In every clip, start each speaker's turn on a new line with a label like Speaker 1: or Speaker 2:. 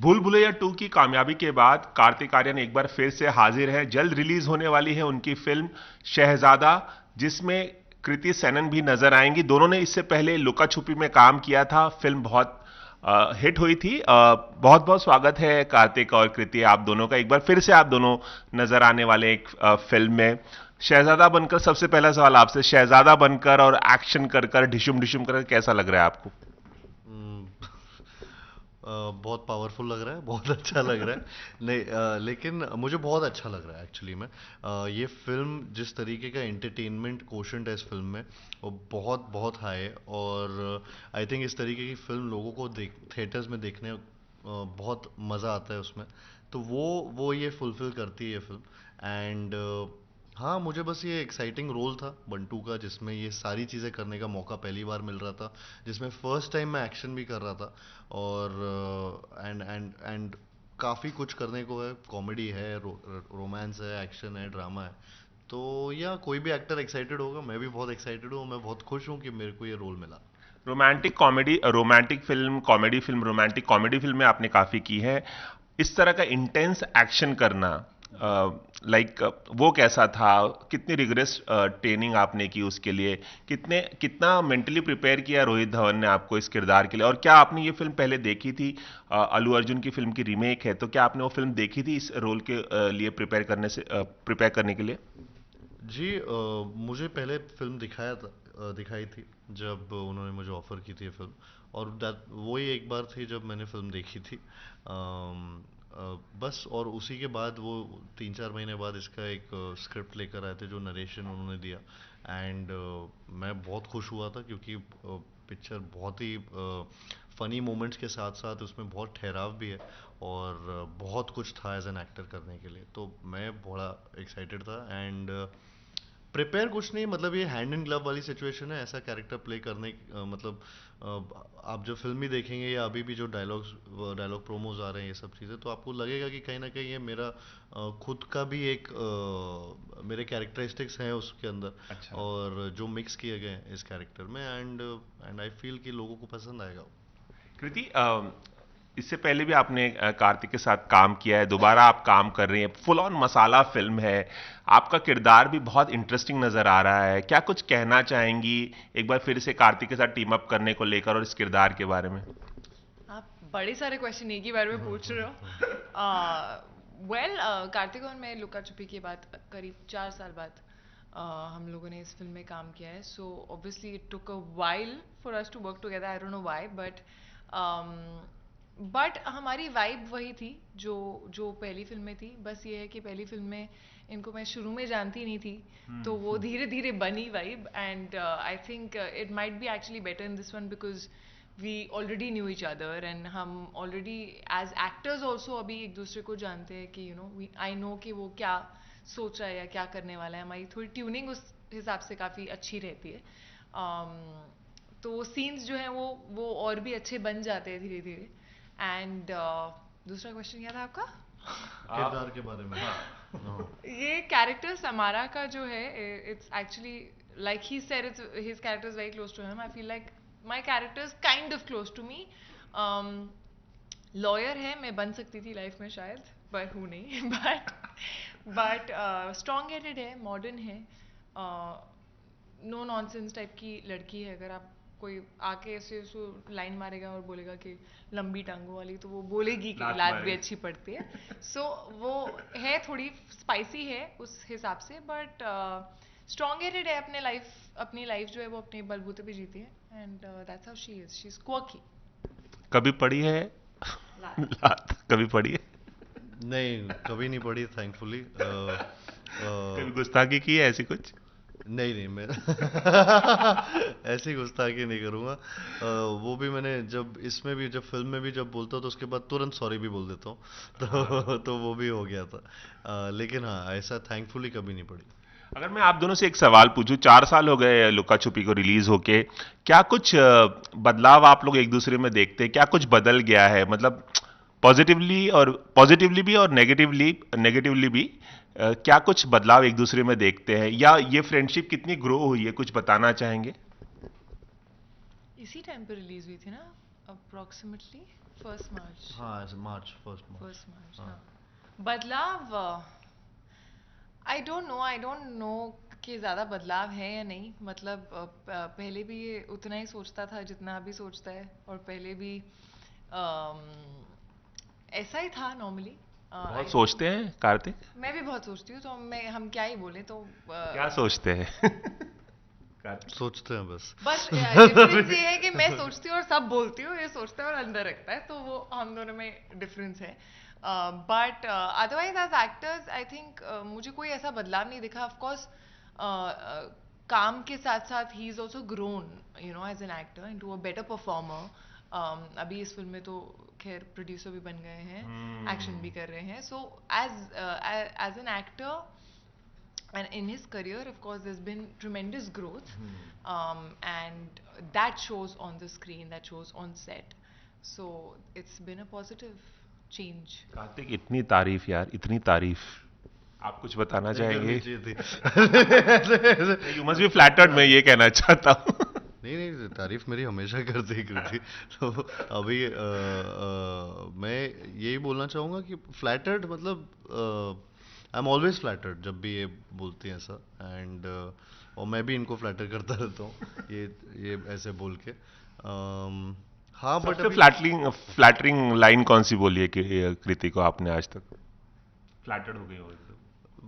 Speaker 1: भूल भुलैया 2 की कामयाबी के बाद कार्तिक आर्यन एक बार फिर से हाजिर है। जल्द रिलीज होने वाली है उनकी फिल्म शहजादा, जिसमें कृति सेनन भी नजर आएंगी। दोनों ने इससे पहले लुका छुपी में काम किया था, फिल्म बहुत हिट हुई थी। बहुत बहुत स्वागत है कार्तिक और कृति, आप दोनों का एक बार फिर से आप दोनों नजर आने वाले एक फिल्म में। शहजादा बनकर, सबसे पहला सवाल आपसे, शहजादा बनकर और एक्शन कर कर ढिशुम ढिशुम कर कैसा लग रहा है आपको?
Speaker 2: हम्म, बहुत पावरफुल लग रहा है, बहुत अच्छा लग रहा है। नहीं, लेकिन मुझे बहुत अच्छा लग रहा है एक्चुअली में। ये फिल्म जिस तरीके का एंटरटेनमेंट कोशेंट है इस फिल्म में, वो बहुत बहुत हाई है। और आई थिंक इस तरीके की फिल्म लोगों को देख थिएटर्स में देखने बहुत मज़ा आता है उसमें। तो वो ये फुलफिल करती है ये फिल्म। एंड हाँ, मुझे बस ये एक्साइटिंग रोल था बंटू का, जिसमें ये सारी चीज़ें करने का मौका पहली बार मिल रहा था, जिसमें फर्स्ट टाइम मैं एक्शन भी कर रहा था। और एंड काफ़ी कुछ करने को है, कॉमेडी है, रोमांस है, एक्शन है, ड्रामा है। तो या कोई भी एक्टर एक्साइटेड होगा, मैं भी बहुत एक्साइटेड हूँ, मैं बहुत खुश हूँ कि मेरे को ये रोल मिला।
Speaker 1: Romantic comedy, romantic film, comedy film, romantic comedy फिल्में आपने काफी की है। इस तरह का इंटेंस एक्शन करना, लाइक वो कैसा था? कितनी रिगरस ट्रेनिंग आपने की उसके लिए? कितना मेंटली प्रिपेयर किया रोहित धवन ने आपको इस किरदार के लिए? और क्या आपने ये फिल्म पहले देखी थी? अल्लू अर्जुन की फिल्म की रीमेक है, तो क्या आपने वो फिल्म देखी थी इस रोल के लिए प्रिपेयर करने के लिए?
Speaker 2: जी, मुझे पहले फिल्म दिखाई थी जब उन्होंने मुझे ऑफ़र की थी ये फिल्म। और दैट वही एक बार थी जब मैंने फिल्म देखी थी। बस, और उसी के बाद वो 3-4 महीने बाद इसका एक स्क्रिप्ट लेकर आए थे जो नरेशन उन्होंने दिया। एंड मैं बहुत खुश हुआ था क्योंकि पिक्चर बहुत ही फनी मोमेंट्स के साथ साथ उसमें बहुत ठहराव भी है। और बहुत कुछ था एज एन एक्टर करने के लिए, तो मैं बड़ा एक्साइटेड था। एंड प्रिपेयर कुछ नहीं, मतलब ये हैंड इन ग्लव वाली सिचुएशन है ऐसा कैरेक्टर प्ले करने मतलब आप जब फिल्म भी देखेंगे या अभी भी जो डायलॉग प्रोमोज आ रहे हैं, ये सब चीज़ें, तो आपको लगेगा कि कहीं ना कहीं ये मेरा खुद का भी एक मेरे कैरेक्टरिस्टिक्स हैं उसके अंदर,
Speaker 1: अच्छा।
Speaker 2: और जो मिक्स किए गए हैं इस कैरेक्टर में। एंड आई फील कि लोगों को पसंद आएगा।
Speaker 1: कृति, इससे पहले भी आपने कार्तिक के साथ काम किया है, दोबारा आप काम कर रही हैं, फुल ऑन मसाला फिल्म है। आपका किरदार भी बहुत इंटरेस्टिंग नजर आ रहा है, क्या कुछ कहना चाहेंगी एक बार फिर से कार्तिक के साथ टीम अप करने को लेकर और इस किरदार के बारे में?
Speaker 3: आप बड़े सारे क्वेश्चन एक ही बार में पूछ रहे हो। वेल, कार्तिक और मैं लुका छुपी के बाद करीब 4 साल बाद हम लोगों ने इस फिल्म में काम किया है। So obviously it took a while for us to work together, I don't know why, but हमारी वाइब वही थी जो जो पहली फिल्म में थी। बस ये है कि पहली फिल्म में इनको मैं शुरू में जानती नहीं थी, तो वो धीरे धीरे बनी vibe. And I think it might be actually better in this one because we already knew each other, and हम ऑलरेडी एज एक्टर्स ऑल्सो अभी एक दूसरे को जानते हैं कि you know we I know कि वो क्या सोच रहा है या क्या करने वाला है। हमारी थोड़ी ट्यूनिंग उस हिसाब से काफ़ी अच्छी रहती है। तो सीन्स जो हैं वो और भी अच्छे बन जाते हैं धीरे धीरे। एंड दूसरा क्वेश्चन क्या था आपका?
Speaker 2: किरदार के बारे में।
Speaker 1: हाँ।
Speaker 2: हाँ।
Speaker 3: ये कैरेक्टर समारा का जो है, it's actually like he said, it's his character is very close to him. I feel like my character is kind of close to me. Lawyer है, मैं बन सकती थी लाइफ में शायद, पर हूँ नहीं। बट स्ट्रॉन्ग हेडेड है, मॉडर्न है, नो नॉनसेंस टाइप की लड़की है। अगर आप कोई आके ऐसे उसको लाइन मारेगा और बोलेगा कि लंबी टांगों वाली, तो वो बोलेगी कि
Speaker 1: लात
Speaker 3: लात भी
Speaker 1: मारेगी।
Speaker 3: अच्छी पड़ती है। सो वो है, थोड़ी स्पाइसी है उस हिसाब से, बट स्ट्रॉन्ग हेडेड है। अपनी लाइफ जो है वो अपने बलबूते पे जीती है। And that's how she is quirky.
Speaker 1: कभी पड़ी है
Speaker 3: लात।
Speaker 1: लात? कभी पड़ी है?
Speaker 2: नहीं, कभी नहीं पड़ी थैंकफुली।
Speaker 1: कभी गुस्ताखी की है ऐसी कुछ?
Speaker 2: नहीं नहीं, मैं ऐसी गुस्ताखी नहीं करूँगा। वो भी मैंने जब इसमें भी, जब फिल्म में भी जब बोलता हूँ तो उसके बाद तुरंत सॉरी भी बोल देता हूँ। तो वो भी हो गया था। लेकिन हाँ, ऐसा थैंकफुली कभी नहीं पड़ी।
Speaker 1: अगर मैं आप दोनों से एक सवाल पूछूं, 4 साल हो गए लुका छुपी को रिलीज होके, क्या कुछ बदलाव आप लोग एक दूसरे में देखते हैं? क्या कुछ बदल गया है, मतलब पॉजिटिवली भी और नेगेटिवली नेगेटिवली भी? क्या कुछ बदलाव एक दूसरे में देखते हैं, या ये फ्रेंडशिप कितनी ग्रो हुई है, कुछ बताना चाहेंगे?
Speaker 3: इसी टाइम पे रिलीज हुई थी ना, अप्रोक्सीमेटली 1 मार्च।
Speaker 2: हाँ ऐसे मार्च, 1 मार्च।
Speaker 3: 1 मार्च,
Speaker 2: हाँ
Speaker 3: हाँ। बदलाव, आई डोंट नो कि ज़्यादा बदलाव है या नहीं। मतलब पहले भी ये उतना ही सोचता था जितना अभी सोचता है, और पहले भी अम, ऐसा ही था नॉर्मली।
Speaker 1: बहुत सोचते हैं कार्तिक?
Speaker 3: मैं भी बहुत सोचती हूँ, तो हम क्या ही बोले, तो
Speaker 1: क्या सोचते हैं? कार्तिक
Speaker 2: सोचते हैं बस।
Speaker 3: बस डिफरेंस ये है कि मैं सोचती हूँ और सब बोलती हूँ, ये सोचता है और अंदर रखता है, तो वो हम दोनों में डिफरेंस है। But otherwise as actors I think मुझे कोई ऐसा बदलाव नहीं दिखा। ऑफ कोर्स काम के साथ साथ ही is also grown, you know, as an actor into a better performer. अभी इस फिल्म में तो खैर प्रोड्यूसर भी बन गए हैं, एक्शन भी कर रहे हैं। So as an actor and in his career, of course, there's been tremendous growth, and that shows on the screen, that shows on set. So it's been a positive change.
Speaker 1: Kartik इतनी तारीफ यार, इतनी तारीफ, आप कुछ बताना
Speaker 2: नहीं
Speaker 1: चाहेंगे?
Speaker 2: करनी चाहिए थी।
Speaker 1: यू मस्ट बी फ्लैटर्ड, मैं ये कहना चाहता हूँ।
Speaker 2: नहीं नहीं, तारीफ मेरी हमेशा करते ही करती। तो अभी मैं यही बोलना चाहूँगा कि फ्लैटर्ड मतलब आई एम ऑलवेज फ्लैटर्ड जब भी ये बोलती हैं ऐसा, एंड और मैं भी इनको फ्लैटर करता रहता हूँ ये ऐसे बोल के। हाँ बट
Speaker 1: सबसे
Speaker 2: अभी
Speaker 1: फ्लैटरिंग लाइन कौन सी बोली है कि कृति को आपने आज तक? फ्लैटर्ड हो गई हो एकदम।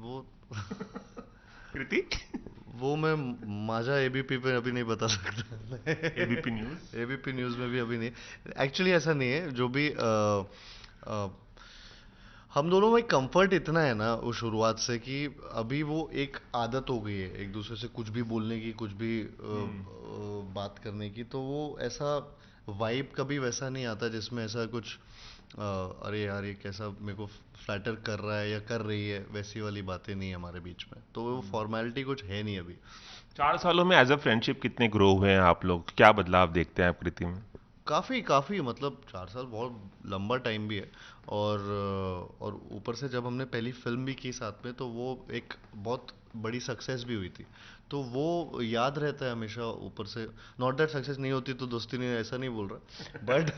Speaker 2: वो
Speaker 1: कृति?
Speaker 2: वो मैं माजा एबीपी पे अभी नहीं बता सकता।
Speaker 1: ABP news?
Speaker 2: एबीपी न्यूज़ में भी अभी नहीं। एक्चुअली ऐसा नहीं है, जो भी हम दोनों में कंफर्ट इतना है ना वो शुरुआत से, कि अभी वो एक आदत हो गई है एक दूसरे से कुछ भी बोलने की, कुछ भी बात करने की। तो वो ऐसा वाइब कभी वैसा नहीं आता जिसमें ऐसा कुछ अरे यार ये कैसा मेरे को फ्लैटर कर रहा है या कर रही है, वैसी वाली बातें नहीं है हमारे बीच में। तो वो फॉर्मेलिटी कुछ है नहीं अभी।
Speaker 1: 4 सालों में एज अ फ्रेंडशिप कितने ग्रो हुए हैं आप लोग? क्या बदलाव देखते हैं आप कृति में?
Speaker 2: काफ़ी काफ़ी मतलब 4 साल बहुत लंबा टाइम भी है। और ऊपर से जब हमने पहली फिल्म भी की साथ में, तो वो एक बहुत बड़ी सक्सेस भी हुई थी। तो वो याद रहता है हमेशा। ऊपर से नॉट दैट सक्सेस नहीं होती तो दोस्ती नहीं, ऐसा नहीं बोल रहा, बट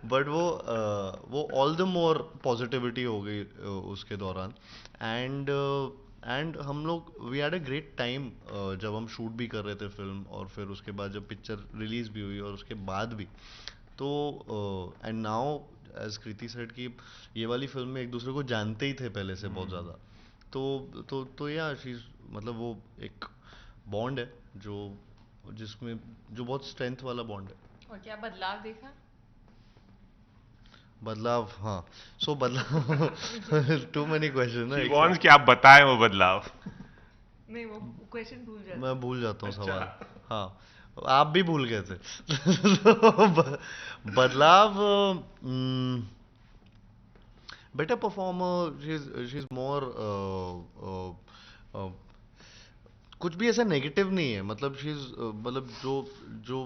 Speaker 2: बट वो ऑल द मोर पॉजिटिविटी हो गई उसके दौरान। एंड हम लोग we had a great time जब हम शूट भी कर रहे थे फिल्म, और फिर उसके बाद जब पिक्चर रिलीज भी हुई और उसके बाद भी। तो and now as Kriti said कि ये वाली फिल्म में एक दूसरे को जानते ही थे पहले से बहुत ज़्यादा। तो या शीज मतलब वो एक बॉन्ड है जो जिसमें जो बहुत स्ट्रेंथ वाला बॉन्ड है।
Speaker 3: और क्या बदलाव देखा?
Speaker 2: बदलाव, हाँ। सो बदलाव टू मेनी क्वेश्चन ना
Speaker 1: शी
Speaker 2: एक
Speaker 1: वांट्स
Speaker 2: साथ।
Speaker 1: कि आप बताएं वो बदलाव।
Speaker 3: नहीं, वो क्वेश्चन भूल जाता
Speaker 2: मैं
Speaker 3: हूँ।
Speaker 2: भूल जाता हूँ
Speaker 1: अच्छा।
Speaker 2: सवाल। हाँ आप भी भूल गए थे। तो बदलाव, better performer, she is more कुछ भी ऐसा नेगेटिव नहीं है। मतलब शी इज मतलब जो जो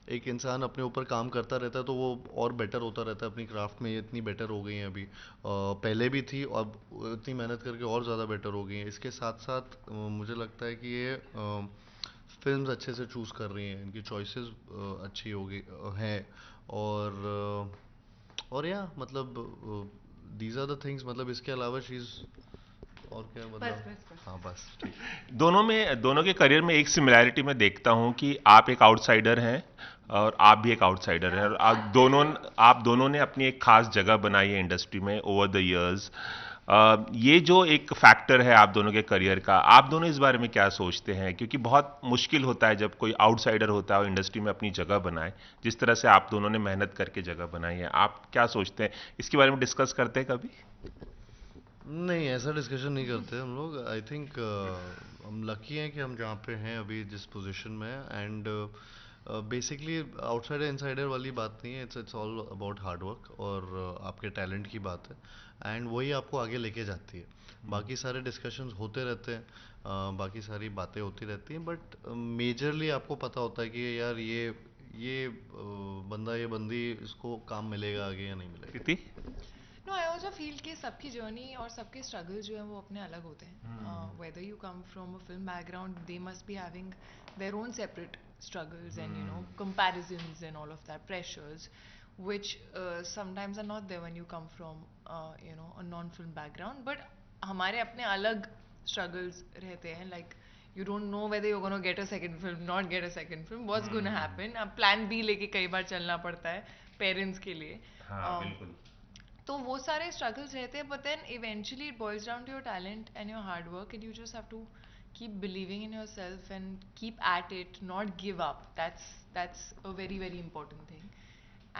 Speaker 2: एक इंसान अपने ऊपर काम करता रहता है तो वो और बेटर होता रहता है अपनी क्राफ्ट में। ये इतनी बेटर हो गई हैं अभी, पहले भी थी और इतनी मेहनत करके और ज़्यादा बेटर हो गई हैं। इसके साथ साथ मुझे लगता है कि ये फिल्म्स अच्छे से चूज़ कर रही हैं, इनकी चॉइसेस अच्छी हो गई हैं। और या मतलब दीज आर द थिंग्स। मतलब इसके अलावा चीज़ और क्या
Speaker 3: बस
Speaker 2: मतलब।
Speaker 3: बस बस।
Speaker 2: हाँ बस ठीक।
Speaker 1: दोनों के करियर में एक सिमिलैरिटी मैं देखता हूं कि आप एक आउटसाइडर हैं और आप भी एक आउटसाइडर हैं, और आप दोनों ने अपनी एक खास जगह बनाई है इंडस्ट्री में ओवर द इयर्स। ये जो एक फैक्टर है आप दोनों के करियर का, आप दोनों इस बारे में क्या सोचते हैं? क्योंकि बहुत मुश्किल होता है जब कोई आउटसाइडर होता है और इंडस्ट्री में अपनी जगह बनाए, जिस तरह से आप दोनों ने मेहनत करके जगह बनाई है। आप क्या सोचते हैं, इसके बारे में डिस्कस करते हैं कभी?
Speaker 2: नहीं ऐसा डिस्कशन नहीं करते हम लोग। आई थिंक हम लकी हैं कि हम जहाँ पे हैं अभी जिस पोजीशन में हैं। एंड बेसिकली आउटसाइडर इनसाइडर वाली बात नहीं है। It's all about hard work और आपके टैलेंट की बात है। एंड वही आपको आगे लेके जाती है। बाकी सारे डिस्कशंस होते रहते हैं, बाकी सारी बातें होती रहती हैं, बट मेजरली आपको पता होता है कि यार ये बंदा ये बंदी इसको काम मिलेगा आगे या नहीं मिलेगा।
Speaker 1: कृति?
Speaker 3: नो, आई ऑल्सो फील कि सबकी जर्नी और सबके स्ट्रगल जो है वो अपने अलग होते हैं। Whether you come from a film background, they must be having their own separate struggles and, you know, comparisons and all of that, pressures. which sometimes are not there when you come from a non-film background, but हमारे अपने अलग struggles रहते हैं, like you don't know whether you're going to get a second film, not get a second film, what's going to happen. अब plan B लेके कई बार चलना पड़ता है parents के लिए.
Speaker 1: हाँ बिल्कुल.
Speaker 3: तो वो सारे struggles रहते हैं, but then eventually it boils down to your talent and your hard work, and you just have to keep believing in yourself and keep at it, not give up. That's a very very important thing.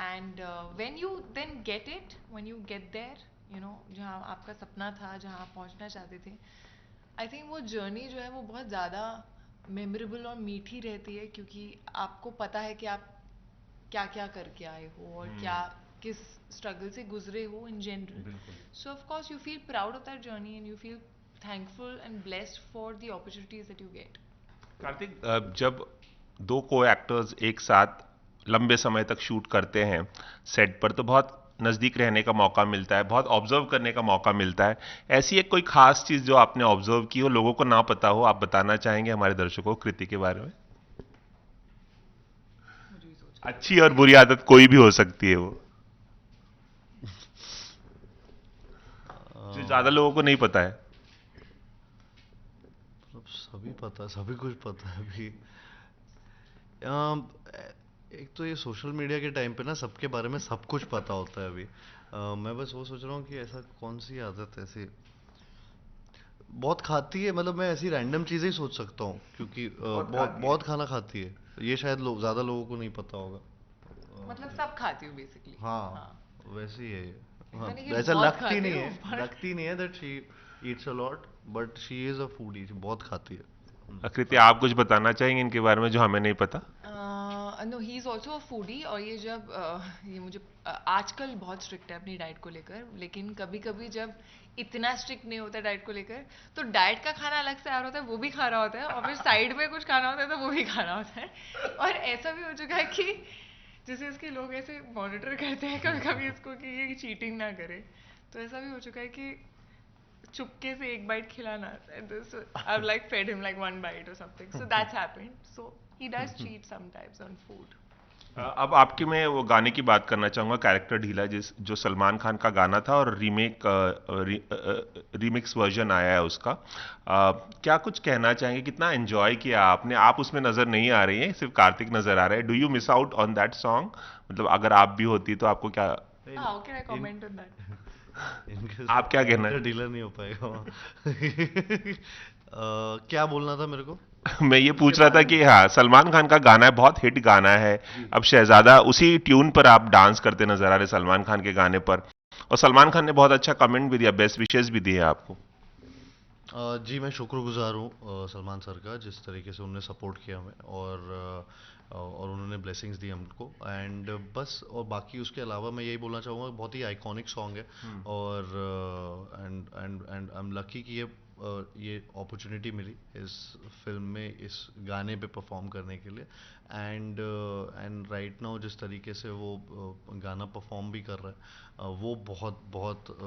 Speaker 3: And when you then get it, when you get there, जहाँ आपका सपना था, जहाँ आप पहुँचना चाहते थे, I think वो जर्नी जो है वो बहुत ज़्यादा मेमोरेबल और मीठी रहती है, क्योंकि आपको पता है कि आप क्या क्या करके आए हो और क्या किस स्ट्रगल से गुजरे हो in general. So of course you feel proud of that journey and you feel thankful and blessed for the opportunities that you get.
Speaker 1: Kartik, जब दो को एक्टर्स एक साथ लंबे समय तक शूट करते हैं सेट पर, तो बहुत नज़दीक रहने का मौका मिलता है, बहुत ऑब्जर्व करने का मौका मिलता है. ऐसी एक कोई खास चीज़ जो आपने ऑब्जर्व की हो, लोगों को ना पता हो, आप बताना चाहेंगे हमारे दर्शकों को कृति के बारे में? अच्छी और बुरी आदत कोई भी हो सकती है वो, जो ज़्यादा लोगों को नहीं पता है.
Speaker 2: सभी पता है, सभी कुछ पता है अभी. एक तो ये सोशल मीडिया के टाइम पे ना सबके बारे में सब कुछ पता होता है अभी. मैं बस वो सोच रहा हूँ कि ऐसा कौन सी आदत ऐसी बहुत खाती है, मतलब मैं ऐसी रैंडम चीजें ही सोच सकता हूँ, क्योंकि बहुत खाना खाती है. ये शायद ज्यादा लोगों को नहीं पता होगा.
Speaker 3: मतलब सब खाती हूँ बेसिकली.
Speaker 2: हाँ वैसे ही है ये. हाँ,
Speaker 3: नहीं कि
Speaker 2: ऐसा
Speaker 3: बहुत
Speaker 2: लगती नहीं
Speaker 3: खाती हूँ,
Speaker 2: है, लगती नहीं है that she Yeats a lot, but she is a foodie. बहुत खाती है.
Speaker 1: कृति, आप कुछ बताना चाहेंगे इनके बारे में जो हमें नहीं पता?
Speaker 3: No, he is also a foodie. और ये जब ये मुझे आजकल बहुत स्ट्रिक्ट है अपनी डाइट को लेकर, लेकिन कभी कभी जब इतना स्ट्रिक्ट नहीं होता डाइट को लेकर, तो डाइट का खाना अलग से आ रहा होता है, वो भी खा रहा होता है, और फिर साइड में कुछ खाना होता है तो वो भी खाना होता है. और ऐसा भी हो चुका है कि जैसे इसके लोग ऐसे मॉनिटर करते हैं कभी कभी इसको कि ये चीटिंग ना करे, तो ऐसा भी हो चुका है कि चुपके से एक बाइट खिलाना. I've like fed him like one bite or something. So that's happened. So he does cheat sometimes on food.
Speaker 1: अब आपके मैं वो गाने की बात करना चाहूंगा, कैरेक्टर ढीला, जो सलमान खान का गाना था और रीमिक्स वर्जन आया है उसका. क्या कुछ कहना चाहेंगे? कितना एंजॉय किया आपने? आप उसमें नजर नहीं आ रही हैं, सिर्फ कार्तिक नजर आ रहा है. Do you miss out on that song? मतलब अगर आप भी होती तो आपको क्या?
Speaker 3: How can I comment on that?
Speaker 1: आप क्या कहना है?
Speaker 2: डीलर नहीं हो पाएगा वहाँ. क्या बोलना था मेरे को?
Speaker 1: मैं ये पूछ रहा था कि हाँ, सलमान खान का गाना है, बहुत हिट गाना है. अब शहजादा उसी ट्यून पर आप डांस करते नजर आ रहे सलमान खान के गाने पर, और सलमान खान ने बहुत अच्छा कमेंट भी दिया, बेस्ट विशेस भी दिए आपको.
Speaker 2: जी मैं शुक्रगुजार हूँ सलमान सर का, जिस तरीके से उन्होंने सपोर्ट किया हमें, और उन्होंने ब्लेसिंग्स दी हमको. एंड बस, और बाकी उसके अलावा मैं यही बोलना चाहूँगा, बहुत ही आइकॉनिक सॉन्ग है. और एंड आई एम लकी कि ये अपॉर्चुनिटी मिली इस फिल्म में इस गाने पे परफॉर्म करने के लिए. एंड राइट नाउ जिस तरीके से वो गाना परफॉर्म भी कर रहा है, वो बहुत बहुत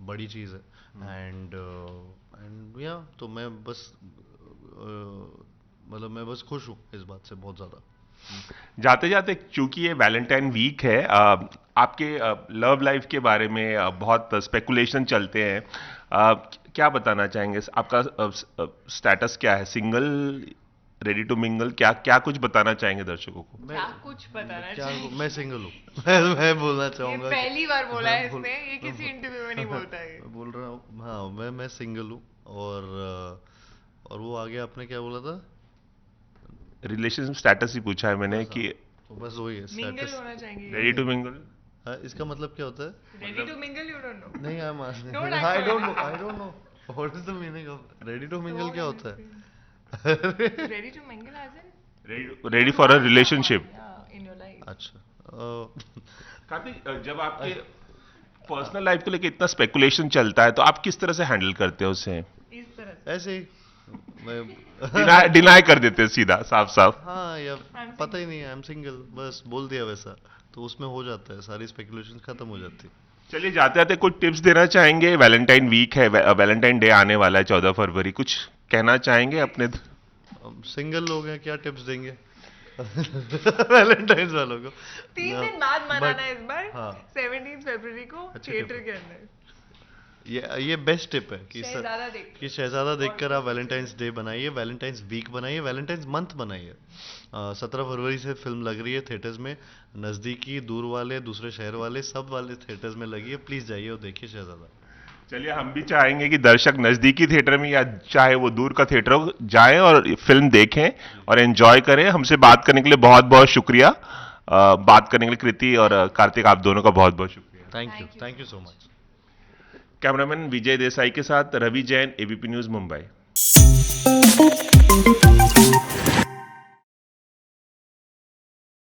Speaker 2: बड़ी चीज़ है. एंड या तो मैं बस मतलब मैं बस खुश हूँ इस बात से बहुत ज़्यादा.
Speaker 1: जाते जाते, चूंकि ये वैलेंटाइन वीक है, आपके लव लाइफ के बारे में बहुत स्पेकुलेशन चलते हैं. क्या बताना चाहेंगे? आपका स्टेटस क्या है? Single, ready to mingle? क्या कुछ बताना चाहेंगे दर्शकों को?
Speaker 3: क्या कुछ बताना चाहिए?
Speaker 2: मैं सिंगल हूँ. मैं बोलना चाहूँगा,
Speaker 3: पहली बार बोला है इसने, ये किसी इंटरव्यू में नहीं बोलता है.
Speaker 2: मैं बोल रहा हूँ. हाँ मैं सिंगल हूँ. और वो आगे आपने क्या बोला था?
Speaker 1: रिलेशनशिप स्टेटस ही पूछा है मैंने कि
Speaker 2: तो बस वही है
Speaker 3: मिंगल
Speaker 2: स्टेटस.
Speaker 3: होना चाहिए.
Speaker 1: Ready to mingle.
Speaker 2: इसका मतलब क्या होता है?
Speaker 3: Ready to mingle you don't know?
Speaker 2: नहीं, I'm asking.
Speaker 3: Don't
Speaker 2: I
Speaker 3: act
Speaker 2: don't
Speaker 3: like
Speaker 2: know. I don't know. What is the meaning of ready to mingle? क्या होता है?
Speaker 3: Ready to mingle as in
Speaker 1: ready for a relationship.
Speaker 3: yeah, in your life.
Speaker 2: अच्छा.
Speaker 1: कार्तिक, जब आपके personal life को लेके इतना speculation चलता है, तो आप किस तरह से हैंडल करते हो उसे?
Speaker 3: इस तरह से.
Speaker 2: ऐसे ही मैं
Speaker 1: डिनाई कर देते हैं सीधा, साफ साफ.
Speaker 2: हाँ, या पता ही नहीं है, आई एम सिंगल, बस बोल दिया वैसा, तो उसमें हो जाता है, सारी स्पेकुलेशन खत्म हो जाती है.
Speaker 1: चलिए, जाते जाते कुछ टिप्स देना चाहेंगे? वैलेंटाइन वीक है, वैलेंटाइन डे आने वाला है 14 फरवरी. कुछ कहना चाहेंगे अपने?
Speaker 2: सिंगल लोग हैं, क्या टिप्स देंगे? वैलेंटाइंस वालों को
Speaker 3: 3 दिन बाद मनाना
Speaker 2: but-
Speaker 3: है इस बार,
Speaker 2: हाँ।
Speaker 3: 17 फरवरी को
Speaker 2: अच्छी
Speaker 3: थिएटर
Speaker 2: tip
Speaker 3: के अंदर।
Speaker 2: ये बेस्ट टिप है कि
Speaker 3: शहजादा देख
Speaker 2: कि शहजादा देखकर आप वैलेंटाइंस डे बनाइए, वैलेंटाइंस वीक बनाइए, वैलेंटाइंस मंथ बनाइए। 17 फरवरी से फिल्म लग रही है थिएटर्स में, नज़दीकी, दूर वाले, दूसरे शहर वाले, सब वाले थिएटर्स में लगी है। प्लीज़ जाइए और देखिए शहजादा।
Speaker 1: चलिए, हम भी चाहेंगे कि दर्शक नजदीकी थिएटर में या चाहे वो दूर का थिएटर हो, जाएं और फिल्म देखें और एंजॉय करें। हमसे बात करने के लिए बहुत बहुत शुक्रिया। बात करने के लिए कृति और कार्तिक, आप दोनों का बहुत बहुत शुक्रिया।
Speaker 2: Thank you so much.
Speaker 1: Cameraman Vijay Desai के साथ रवि जैन, एबीपी न्यूज मुंबई।